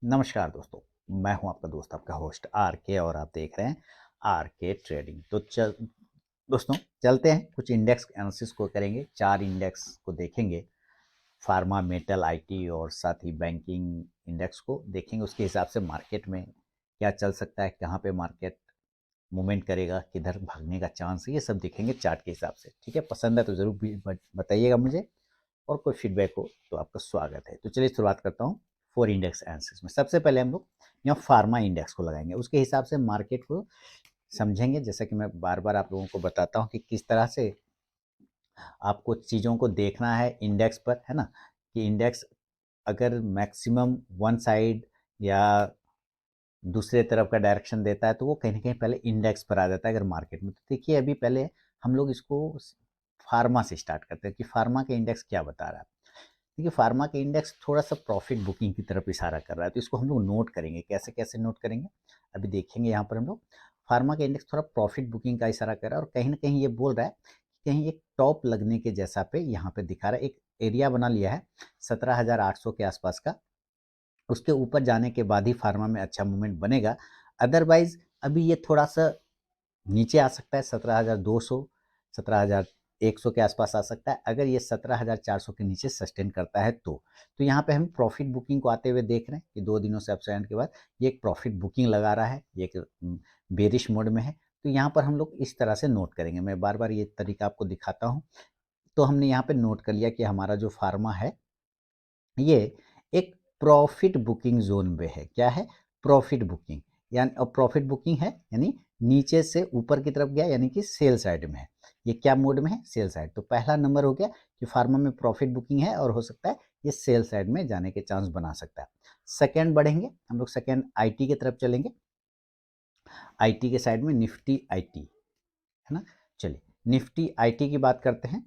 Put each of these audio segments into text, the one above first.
नमस्कार दोस्तों, मैं हूं आपका दोस्त आपका होस्ट आर के और आप देख रहे हैं आर के ट्रेडिंग। तो दोस्तों चलते हैं कुछ इंडेक्स एनालिसिस को करेंगे। 4 इंडेक्स को देखेंगे, फार्मा, मेटल, आईटी और साथ ही बैंकिंग इंडेक्स को देखेंगे। उसके हिसाब से मार्केट में क्या चल सकता है, कहाँ पे मार्केट मूवमेंट करेगा, किधर भागने का चांस है, ये सब देखेंगे चार्ट के हिसाब से। ठीक है, पसंद है तो ज़रूर भी बताइएगा मुझे, और कोई फीडबैक हो तो आपका स्वागत है। तो चलिए शुरुआत करता हूँ 4 इंडेक्स एनालिसिस में। सबसे पहले हम लोग यहाँ फार्मा इंडेक्स को लगाएंगे, उसके हिसाब से मार्केट को समझेंगे। जैसा कि मैं बार बार आप लोगों को बताता हूँ कि किस तरह से आपको चीज़ों को देखना है इंडेक्स पर, है ना। कि इंडेक्स अगर मैक्सिमम वन साइड या दूसरे तरफ का डायरेक्शन देता है तो वो कहीं ना कहीं पहले इंडेक्स पर आ जाता है अगर मार्केट में। तो देखिए अभी पहले हम लोग इसको फार्मा से स्टार्ट करते हैं कि फार्मा के इंडेक्स क्या बता रहा है। देखिए फार्मा के इंडेक्स थोड़ा सा प्रॉफिट बुकिंग की तरफ इशारा कर रहा है, तो इसको हम लोग नोट करेंगे। कैसे कैसे नोट करेंगे अभी देखेंगे। यहाँ पर हम लोग फार्मा का इंडेक्स थोड़ा प्रॉफिट बुकिंग का इशारा कर रहा है और कहीं ना कहीं ये बोल रहा है कि कहीं एक टॉप लगने के जैसा पे यहाँ पे दिखा रहा है। एक एरिया बना लिया है 17,800 के आसपास का, उसके ऊपर जाने के बाद ही फार्मा में अच्छा मूवमेंट बनेगा। अदरवाइज अभी ये थोड़ा सा नीचे आ सकता है, 17,200 17,100 के आसपास आ सकता है। अगर ये 17,400 के नीचे सस्टेन करता है तो यहाँ पे हम प्रॉफिट बुकिंग को आते हुए देख रहे हैं कि 2 दिनों से अपसाइड के बाद ये एक प्रॉफिट बुकिंग लगा रहा है, ये एक बेरिश मोड में है। तो यहाँ पर हम लोग इस तरह से नोट करेंगे। मैं बार बार ये तरीका आपको दिखाता हूँ। तो हमने यहाँ पे नोट कर लिया कि हमारा जो फार्मा है ये एक प्रॉफिट बुकिंग जोन में है। क्या है? Profit booking. यानी अब प्रॉफिट बुकिंग है यानी नीचे से ऊपर की तरफ गया, यानी कि सेल साइड में है। ये क्या मोड में है? Sell side. तो पहला नंबर हो गया कि फार्मा में प्रॉफिट बुकिंग है और हो सकता है ये सेल साइड में जाने के चांस बना सकता है। सेकेंड बढ़ेंगे हम लोग, सेकेंड आईटी की तरफ चलेंगे। आईटी के साइड में निफ्टी आईटी, है ना। चलिए निफ्टी आईटी की बात करते हैं।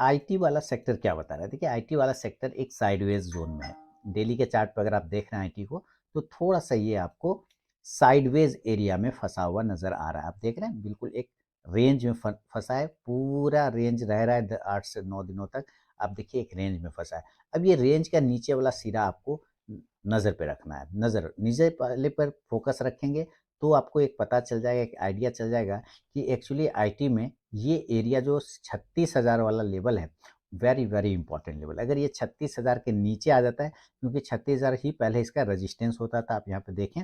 आईटी वाला सेक्टर क्या बता रहा है? देखिए आईटी वाला सेक्टर एक साइडवेज जोन में है। डेली के चार्ट पर अगर आप देख रहे हैं आईटी को, तो थोड़ा सा ये आपको साइडवेज एरिया में फंसा हुआ नजर आ रहा है। आप देख रहे हैं बिल्कुल एक रेंज में फंसा है। पूरा रेंज रह रहा है 8 से 9 दिनों तक। आप देखिए एक रेंज में फंसा है। अब ये रेंज का नीचे वाला सिरा आपको नज़र पे रखना है। नज़र नीचे वाले पर फोकस रखेंगे तो आपको एक पता चल जाएगा, एक आइडिया चल जाएगा कि एक्चुअली आईटी में ये एरिया जो 36,000 वाला लेवल है, वेरी वेरी इंपॉर्टेंट लेवल। अगर ये 36,000 के नीचे आ जाता है, क्योंकि 36,000 ही पहले इसका रेजिस्टेंस होता था, आप यहाँ पे देखें,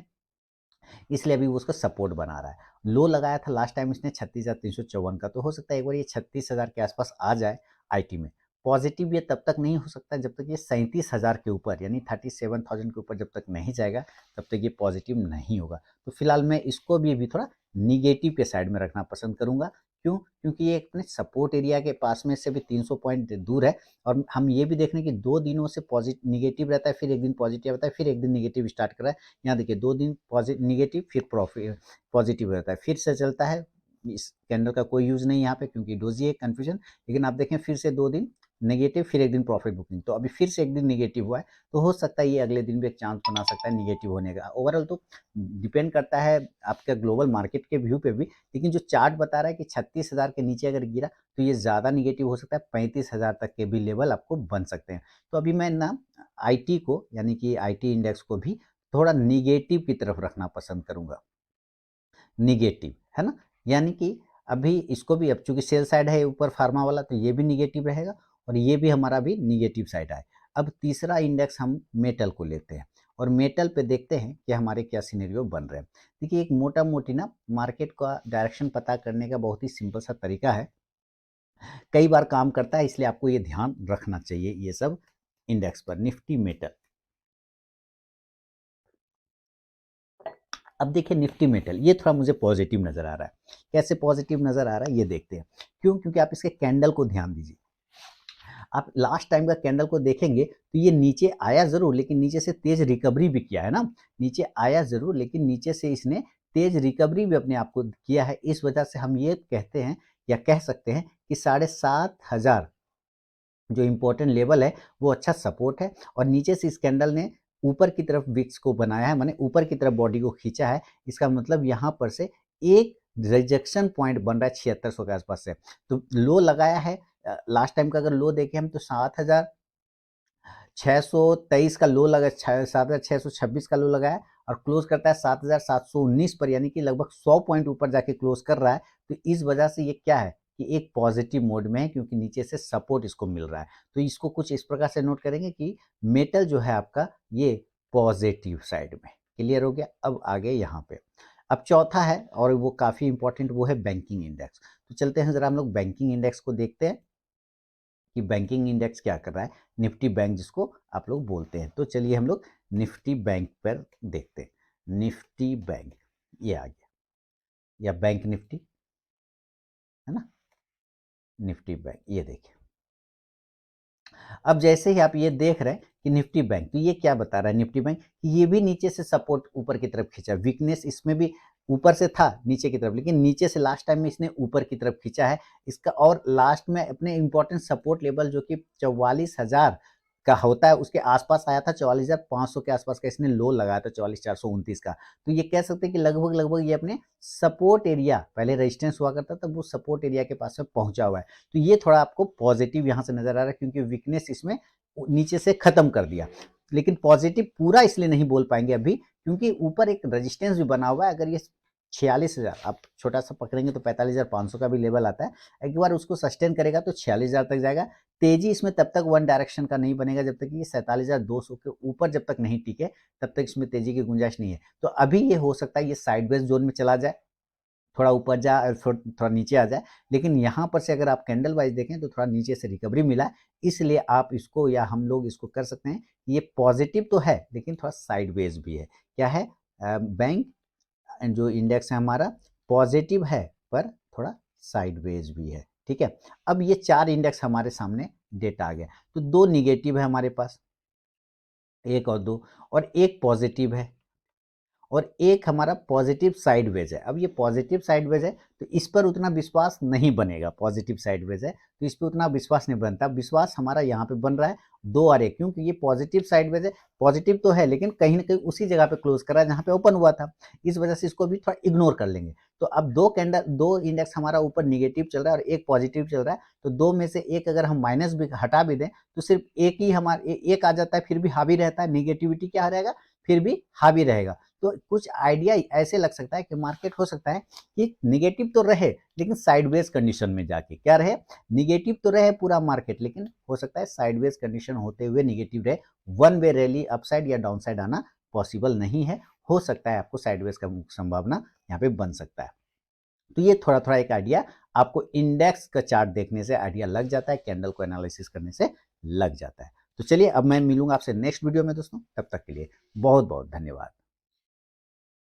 इसलिए अभी वो उसका सपोर्ट बना रहा है। लो लगाया था लास्ट टाइम इसने 36,354 का, तो हो सकता है एक बार ये 36,000 के आसपास आ जाए आईटी में। पॉजिटिव ये तब तक नहीं हो सकता जब तक ये 37,000 के ऊपर यानी 37,000 के ऊपर जब तक नहीं जाएगा, तब तक ये पॉजिटिव नहीं होगा। तो फिलहाल मैं इसको भी अभी थोड़ा निगेटिव के साइड में रखना पसंद करूंगा। क्यों? क्योंकि ये अपने सपोर्ट एरिया के पास में से भी 300 पॉइंट दूर है। और हम ये भी देख रहे हैं कि 2 दिनों से पॉजिटिव निगेटिव रहता है, फिर एक दिन पॉजिटिव रहता है, फिर एक दिन निगेटिव स्टार्ट कर रहा है। यहाँ देखिए 2 दिन पॉजिटिव निगेटिव, फिर प्रॉफिट पॉजिटिव रहता है, फिर से चलता है। इस कैंडल का कोई यूज नहीं यहाँ पे क्योंकि डोजी है, कंफ्यूजन। लेकिन आप देखें फिर से 2 दिन नेगेटिव, फिर एक दिन प्रॉफिट बुकिंग, तो अभी फिर से एक दिन नेगेटिव हुआ है। तो हो सकता है ये अगले दिन भी एक चांस बना सकता है निगेटिव होने का। ओवरऑल तो डिपेंड करता है आपके ग्लोबल मार्केट के व्यू पे भी। लेकिन जो चार्ट बता रहा है कि 36,000 के नीचे अगर गिरा तो ये ज़्यादा निगेटिव हो सकता है, 35,000 तक के भी लेवल आपको बन सकते हैं। तो अभी मैं ना आईटी को यानी कि आईटी इंडेक्स को भी थोड़ा निगेटिव की तरफ रखना पसंद करूंगा। निगेटिव, है ना। यानी कि अभी इसको भी, अब चूंकि सेल साइड है ऊपर फार्मा वाला, तो ये भी निगेटिव रहेगा और ये भी हमारा भी निगेटिव साइड है। अब तीसरा इंडेक्स हम मेटल को लेते हैं और मेटल पे देखते हैं कि हमारे क्या सिनेरियो बन रहे हैं। देखिए एक मोटा मोटी ना मार्केट का डायरेक्शन पता करने का बहुत ही सिंपल सा तरीका है, कई बार काम करता है, इसलिए आपको ये ध्यान रखना चाहिए ये सब इंडेक्स पर। निफ्टी मेटल, अब देखिए निफ्टी मेटल ये थोड़ा मुझे पॉजिटिव नजर आ रहा है। कैसे पॉजिटिव नजर आ रहा है ये देखते हैं। क्यों? क्योंकि आप इसके कैंडल को ध्यान दीजिए। आप लास्ट टाइम का कैंडल को देखेंगे तो ये नीचे आया जरूर, लेकिन नीचे से तेज रिकवरी भी किया है ना। नीचे आया जरूर लेकिन नीचे से इसने तेज रिकवरी भी अपने आप को किया है। इस वजह से हम ये कहते हैं या कह सकते हैं कि 7,500 जो इम्पोर्टेंट लेवल है वो अच्छा सपोर्ट है। और नीचे से इस कैंडल ने ऊपर की तरफ विक्स को बनाया है, माने ऊपर की तरफ बॉडी को खींचा है। इसका मतलब यहाँ पर से एक रिजेक्शन पॉइंट बन रहा है 7600 के आसपास से। तो लो लगाया है। लास्ट टाइम का अगर लो देखें हम तो 623 का लो लगा, 7626 का लो लगा है और क्लोज करता है 7719 पर, यानी कि लगभग 100 पॉइंट ऊपर जाके क्लोज कर रहा है। तो इस वजह से ये क्या है कि एक पॉजिटिव मोड में है, क्योंकि नीचे से सपोर्ट इसको मिल रहा है। तो इसको कुछ इस प्रकार से नोट करेंगे कि मेटल जो है आपका ये पॉजिटिव साइड में। क्लियर हो गया। अब आगे यहाँ पे अब चौथा है और वो काफी इंपॉर्टेंट, वो है बैंकिंग इंडेक्स। तो चलते हैं जरा हम लोग बैंकिंग इंडेक्स को देखते हैं कि बैंकिंग इंडेक्स क्या कर रहा है, निफ्टी बैंक जिसको आप लोग बोलते हैं। तो चलिए हम लोग निफ्टी बैंक पर देखते हैं। निफ्टी बैंक ये आ गया, या बैंक निफ्टी है ना, निफ्टी बैंक ये देखिए। अब जैसे ही आप ये देख रहे हैं कि निफ्टी बैंक, तो ये क्या बता रहा है निफ्टी बैंक, ये भी नीचे से सपोर्ट ऊपर की तरफ खींचा, वीकनेस इसमें भी ऊपर से था नीचे की तरफ, लेकिन नीचे से लास्ट टाइम में इसने ऊपर की तरफ खींचा है इसका, और लास्ट में अपने इंपॉर्टेंट सपोर्ट लेवल जो कि 44,000 का होता है उसके आसपास आया था, 44,500 के आसपास का इसने लो लगाया था, 44,429 का। तो ये कह सकते हैं कि लगभग लगभग ये अपने सपोर्ट एरिया, पहले रेजिस्टेंस हुआ करता था, वो सपोर्ट एरिया के पास में पहुंचा हुआ है। तो ये थोड़ा आपको पॉजिटिव यहाँ से नजर आ रहा है, क्योंकि वीकनेस इसमें नीचे से खत्म कर दिया। लेकिन पॉजिटिव पूरा इसलिए नहीं बोल पाएंगे अभी, क्योंकि ऊपर एक रेजिस्टेंस भी बना हुआ है। अगर ये 46,000 आप छोटा सा पकड़ेंगे तो 45,500 का भी लेवल आता है, एक बार उसको सस्टेन करेगा तो 46,000 तक जाएगा। तेजी इसमें तब तक वन डायरेक्शन का नहीं बनेगा जब तक ये 47,200 के ऊपर जब तक नहीं टिके, तब तक इसमें तेजी की गुंजाइश नहीं है। तो अभी ये हो सकता है ये साइडवेज जोन में चला जाए, थोड़ा ऊपर जाए, थोड़ा नीचे आ जाए। लेकिन यहाँ पर से अगर आप कैंडल वाइज देखें तो थोड़ा नीचे से रिकवरी मिला, इसलिए आप इसको या हम लोग इसको कर सकते हैं, ये पॉजिटिव तो है लेकिन थोड़ा साइडवेज भी है। क्या है, बैंक जो इंडेक्स है हमारा पॉजिटिव है पर थोड़ा साइडवेज भी है। ठीक है। अब ये चार इंडेक्स हमारे सामने डेटा आ गया, तो दो निगेटिव है हमारे पास, एक और दो, और एक पॉजिटिव है और एक हमारा पॉजिटिव साइडवेज है। अब ये पॉजिटिव साइडवेज है तो इस पर उतना विश्वास नहीं बनेगा, पॉजिटिव साइडवेज है तो इस पर उतना विश्वास नहीं बनता। विश्वास हमारा यहाँ पे बन रहा है 2 और 1, क्योंकि ये पॉजिटिव साइडवेज है, पॉजिटिव तो है लेकिन कहीं ना कहीं उसी जगह पे क्लोज कर रहा है जहाँ पे ओपन हुआ था, इस वजह से इसको भी थोड़ा इग्नोर कर लेंगे। तो अब दो इंडेक्स हमारा ऊपर निगेटिव चल रहा है और एक पॉजिटिव चल रहा है, तो दो में से एक अगर हम माइनस भी हटा भी दें तो सिर्फ एक ही हमारे एक आ जाता है, फिर भी हावी रहता है, निगेटिविटी क्या रहेगा, फिर भी हावी रहेगा। तो कुछ आइडिया ऐसे लग सकता है कि मार्केट हो सकता है कि निगेटिव तो रहे लेकिन साइडवेज कंडीशन में जाके क्या रहे, निगेटिव तो रहे पूरा मार्केट, लेकिन हो सकता है साइडवेज कंडीशन होते हुए निगेटिव रहे। वन वे रैली अपसाइड या डाउनसाइड आना पॉसिबल नहीं है, हो सकता है आपको साइडवेज का संभावना यहाँ पे बन सकता है। तो ये थोड़ा थोड़ा एक आइडिया आपको इंडेक्स का चार्ट देखने से आइडिया लग जाता है, कैंडल को एनालिसिस करने से लग जाता है। तो चलिए अब मैं मिलूंगा आपसे नेक्स्ट वीडियो में दोस्तों, तब तक के लिए बहुत बहुत धन्यवाद।